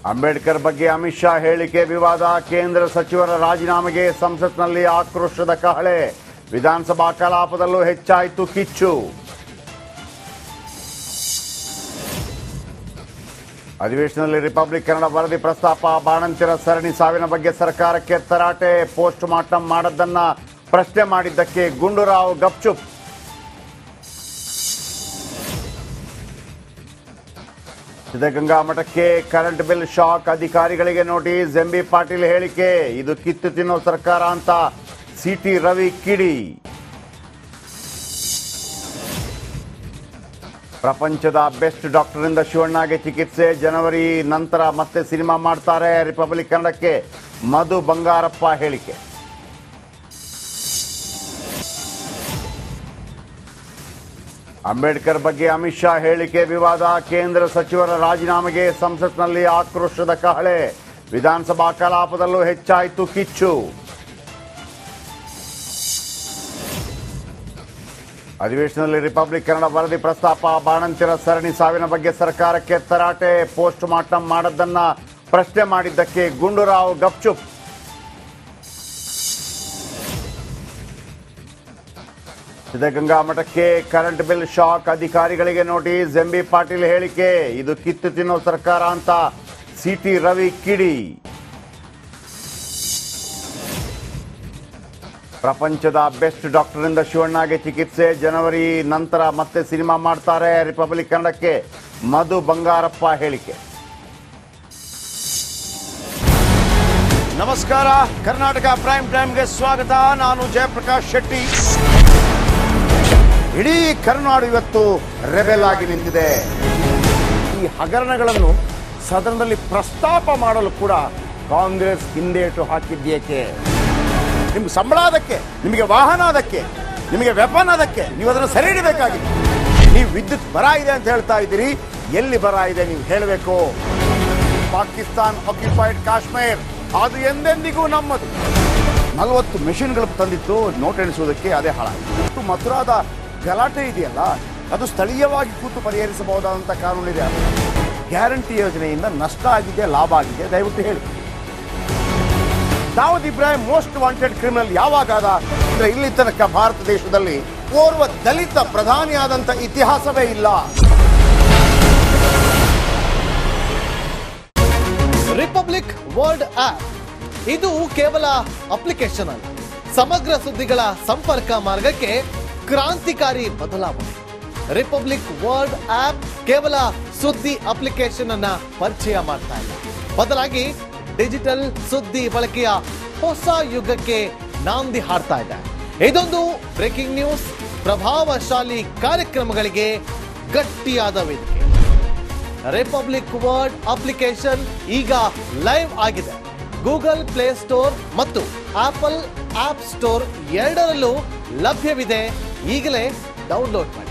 ಅಂಬೇಡ್ಕರ್ ಬಗ್ಗೆ ಅಮಿತ್ ಶಾ ಹೇಳಿಕೆ ವಿವಾದ. ಕೇಂದ್ರ ಸಚಿವರ ರಾಜೀನಾಮೆಗೆ ಸಂಸತ್ನಲ್ಲಿ ಆಕ್ರೋಶದ ಕಹಳೆ. ವಿಧಾನಸಭಾ ಕಲಾಪದಲ್ಲೂ ಹೆಚ್ಚಾಯಿತು ಕಿಚ್ಚು. ಅಧಿವೇಶನದಲ್ಲಿ ರಿಪಬ್ಲಿಕ್ ಕನ್ನಡ ವರದಿ ಪ್ರಸ್ತಾಪ. ಬಾಣಂತಿಯರ ಸರಣಿ ಸಾವಿನ ಬಗ್ಗೆ ಸರ್ಕಾರಕ್ಕೆ ತರಾಟೆ. ಪೋಸ್ಟ್ ಮಾರ್ಟಂ ಮಾಡದ್ದನ್ನ ಪ್ರಶ್ನೆ ಮಾಡಿದ್ದಕ್ಕೆ ಗುಂಡೂರಾವ್ ಗಪ್ಚುಪ್. ಸಿದ್ಧಗಂಗಾ ಮಠಕ್ಕೆ ಕರೆಂಟ್ ಬಿಲ್ ಶಾಕ್. ಅಧಿಕಾರಿಗಳಿಗೆ ನೋಟಿಸ್. ಎಂಬಿ ಪಾಟೀಲ್ ಹೇಳಿಕೆ. ಇದು ಕಿತ್ತು ತಿನ್ನೋ ಸರ್ಕಾರ ಅಂತ ಸಿಟಿ ರವಿ ಕಿಡಿ. ಪ್ರಪಂಚದ ಬೆಸ್ಟ್ ಡಾಕ್ಟರ್ನಿಂದ ಶಿವಣ್ಣಗೆ ಚಿಕಿತ್ಸೆ. ಜನವರಿ ನಂತರ ಮತ್ತೆ ಸಿನಿಮಾ ಮಾಡ್ತಾರೆ. ರಿಪಬ್ಲಿಕ್ ಕನ್ನಡಕ್ಕೆ ಮಧು ಬಂಗಾರಪ್ಪ ಹೇಳಿಕೆ. ಅಂಬೇಡ್ಕರ್ ಬಗ್ಗೆ ಅಮಿತ್ ಶಾ ಹೇಳಿಕೆ ವಿವಾದ. ಕೇಂದ್ರ ಸಚಿವರ ರಾಜೀನಾಮೆಗೆ ಸಂಸತ್ನಲ್ಲಿ ಆಕ್ರೋಶದ ಕಹಳೆ. ವಿಧಾನಸಭಾ ಕಲಾಪದಲ್ಲೂ ಹೆಚ್ಚಾಯಿತು ಕಿಚ್ಚು. ಅಧಿವೇಶನದಲ್ಲಿ ರಿಪಬ್ಲಿಕ್ ಕನ್ನಡ ವರದಿ ಪ್ರಸ್ತಾಪ. ಬಾಣಂತಿಯರ ಸರಣಿ ಸಾವಿನ ಬಗ್ಗೆ ಸರ್ಕಾರಕ್ಕೆ ತರಾಟೆ. ಪೋಸ್ಟ್ ಮಾರ್ಟಂ ಮಾಡದ್ದನ್ನ ಪ್ರಶ್ನೆ ಮಾಡಿದ್ದಕ್ಕೆ ಗುಂಡೂರಾವ್ ಗಪ್ಚುಪ್. ಸಿದ್ಧಗಂಗಾ ಮಠಕ್ಕೆ ಕರೆಂಟ್ ಬಿಲ್ ಶಾಕ್. ಅಧಿಕಾರಿಗಳಿಗೆ ನೋಟಿಸ್. ಎಂಬಿ ಪಾಟೀಲ್ ಹೇಳಿಕೆ. ಇದು ಕಿತ್ತು ತಿನ್ನೋ ಸರ್ಕಾರ ಅಂತ ಸಿಟಿ ರವಿ ಕಿಡಿ. ಪ್ರಪಂಚದ ಬೆಸ್ಟ್ ಡಾಕ್ಟರ್ನಿಂದ ಶಿವಣ್ಣಗೆ ಚಿಕಿತ್ಸೆ. ಜನವರಿ ನಂತರ ಮತ್ತೆ ಸಿನಿಮಾ ಮಾಡ್ತಾರೆ. ರಿಪಬ್ಲಿಕ್ ಕನ್ನಡಕ್ಕೆ ಮಧು ಬಂಗಾರಪ್ಪ ಹೇಳಿಕೆ. ನಮಸ್ಕಾರ, ಕರ್ನಾಟಕ ಪ್ರೈಮ್ ಟೈಮ್ಗೆ ಸ್ವಾಗತ. ನಾನು ಜಯಪ್ರಕಾಶ್ ಶೆಟ್ಟಿ. ಇಡೀ ಕರುನಾಡು ಇವತ್ತು ರೆಬೆಲ್ ಆಗಿ ನಿಂತಿದೆ. ಈ ಹಗರಣಗಳನ್ನು ಸದನದಲ್ಲಿ ಪ್ರಸ್ತಾಪ ಮಾಡಲು ಕೂಡ ಕಾಂಗ್ರೆಸ್ ಹಿಂದೇಟು ಹಾಕಿದ್ದೇಕೆ? ನಿಮ್ಗೆ ಸಂಬಳ ಅದಕ್ಕೆ, ನಿಮಗೆ ವಾಹನ ಅದಕ್ಕೆ, ನಿಮಗೆ ವೆಪನ್ ಅದಕ್ಕೆ. ನೀವು ಅದನ್ನು ಸೆರೆ ಹಿಡಿಬೇಕಾಗಿತ್ತು. ನೀವು ವಿದ್ಯುತ್ ಬರ ಇದೆ ಅಂತ ಹೇಳ್ತಾ ಇದ್ದೀರಿ. ಎಲ್ಲಿ ಬರ ಇದೆ ನೀವು ಹೇಳಬೇಕು. ಪಾಕಿಸ್ತಾನ್ ಆಕ್ಯುಪೈಡ್ ಕಾಶ್ಮೀರ್ ಅದು ಎಂದೆಂದಿಗೂ ನಮ್ಮದು. 40 ಮೆಷಿನ್ಗಳು ತಂದಿತ್ತು ನೋಟ್ ಎಣಿಸುವುದಕ್ಕೆ, ಅದೇ ಹಾಳಾಯಿತು. ಮಥುರಾದ ಗಲಾಟೆ ಇದೆಯಲ್ಲ, ಅದು ಸ್ಥಳೀಯವಾಗಿ ಕೂತು ಪರಿಹರಿಸಬಹುದಾದಂಥ ಕಾನೂನಿದೆ. ಗ್ಯಾರಂಟಿ ಯೋಜನೆಯಿಂದ ನಷ್ಟ ಆಗಿದೆ, ಲಾಭ ಆಗಿದೆ, ದಯವಿಟ್ಟು ಹೇಳಿ. Dawood Ibrahim most wanted criminal ಯಾವಾಗಾದ ಅಂದ್ರೆ ಇಲ್ಲಿ ತನಕ ಭಾರತ ದೇಶದಲ್ಲಿ ಓರ್ವ ದಲಿತ ಪ್ರಧಾನಿಯಾದಂಥ ಇತಿಹಾಸವೇ ಇಲ್ಲ. ರಿಪಬ್ಲಿಕ್ ವರ್ಲ್ಡ್ ಆಪ್ ಇದು ಕೇವಲ ಅಪ್ಲಿಕೇಶನ್ ಅಲ್ಲ, ಸಮಗ್ರ ಸುದ್ದಿಗಳ ಸಂಪರ್ಕ ಮಾರ್ಗಕ್ಕೆ ಕ್ರಾಂತಿಕಾರಿ ಬದಲಾವಣೆ. ರಿಪಬ್ಲಿಕ್ ವರ್ಲ್ಡ್ ಆಪ್ ಕೇವಲ ಸುದ್ದಿ ಅಪ್ಲಿಕೇಶನ್ ಅನ್ನ ಪರಿಚಯ ಮಾಡ್ತಾ ಇಲ್ಲ, ಬದಲಾಗಿ ಡಿಜಿಟಲ್ ಸುದ್ದಿ ಬಳಕೆಯ ಹೊಸ ಯುಗಕ್ಕೆ ನಾಂದಿ ಹಾಡ್ತಾ ಇದೆ. ಇದೊಂದು ಬ್ರೇಕಿಂಗ್ ನ್ಯೂಸ್, ಪ್ರಭಾವಶಾಲಿ ಕಾರ್ಯಕ್ರಮಗಳಿಗೆ ಗಟ್ಟಿಯಾದ ವೇದಿಕೆ. ರಿಪಬ್ಲಿಕ್ ವರ್ಲ್ಡ್ ಅಪ್ಲಿಕೇಶನ್ ಈಗ ಲೈವ್ ಆಗಿದೆ. ಗೂಗಲ್ ಪ್ಲೇ ಸ್ಟೋರ್ ಮತ್ತು ಆಪಲ್ ಆಪ್ ಸ್ಟೋರ್ ಎರಡರಲ್ಲೂ ಲಭ್ಯವಿದೆ. ಈಗಲೇ ಡೌನ್ಲೋಡ್ ಮಾಡಿ.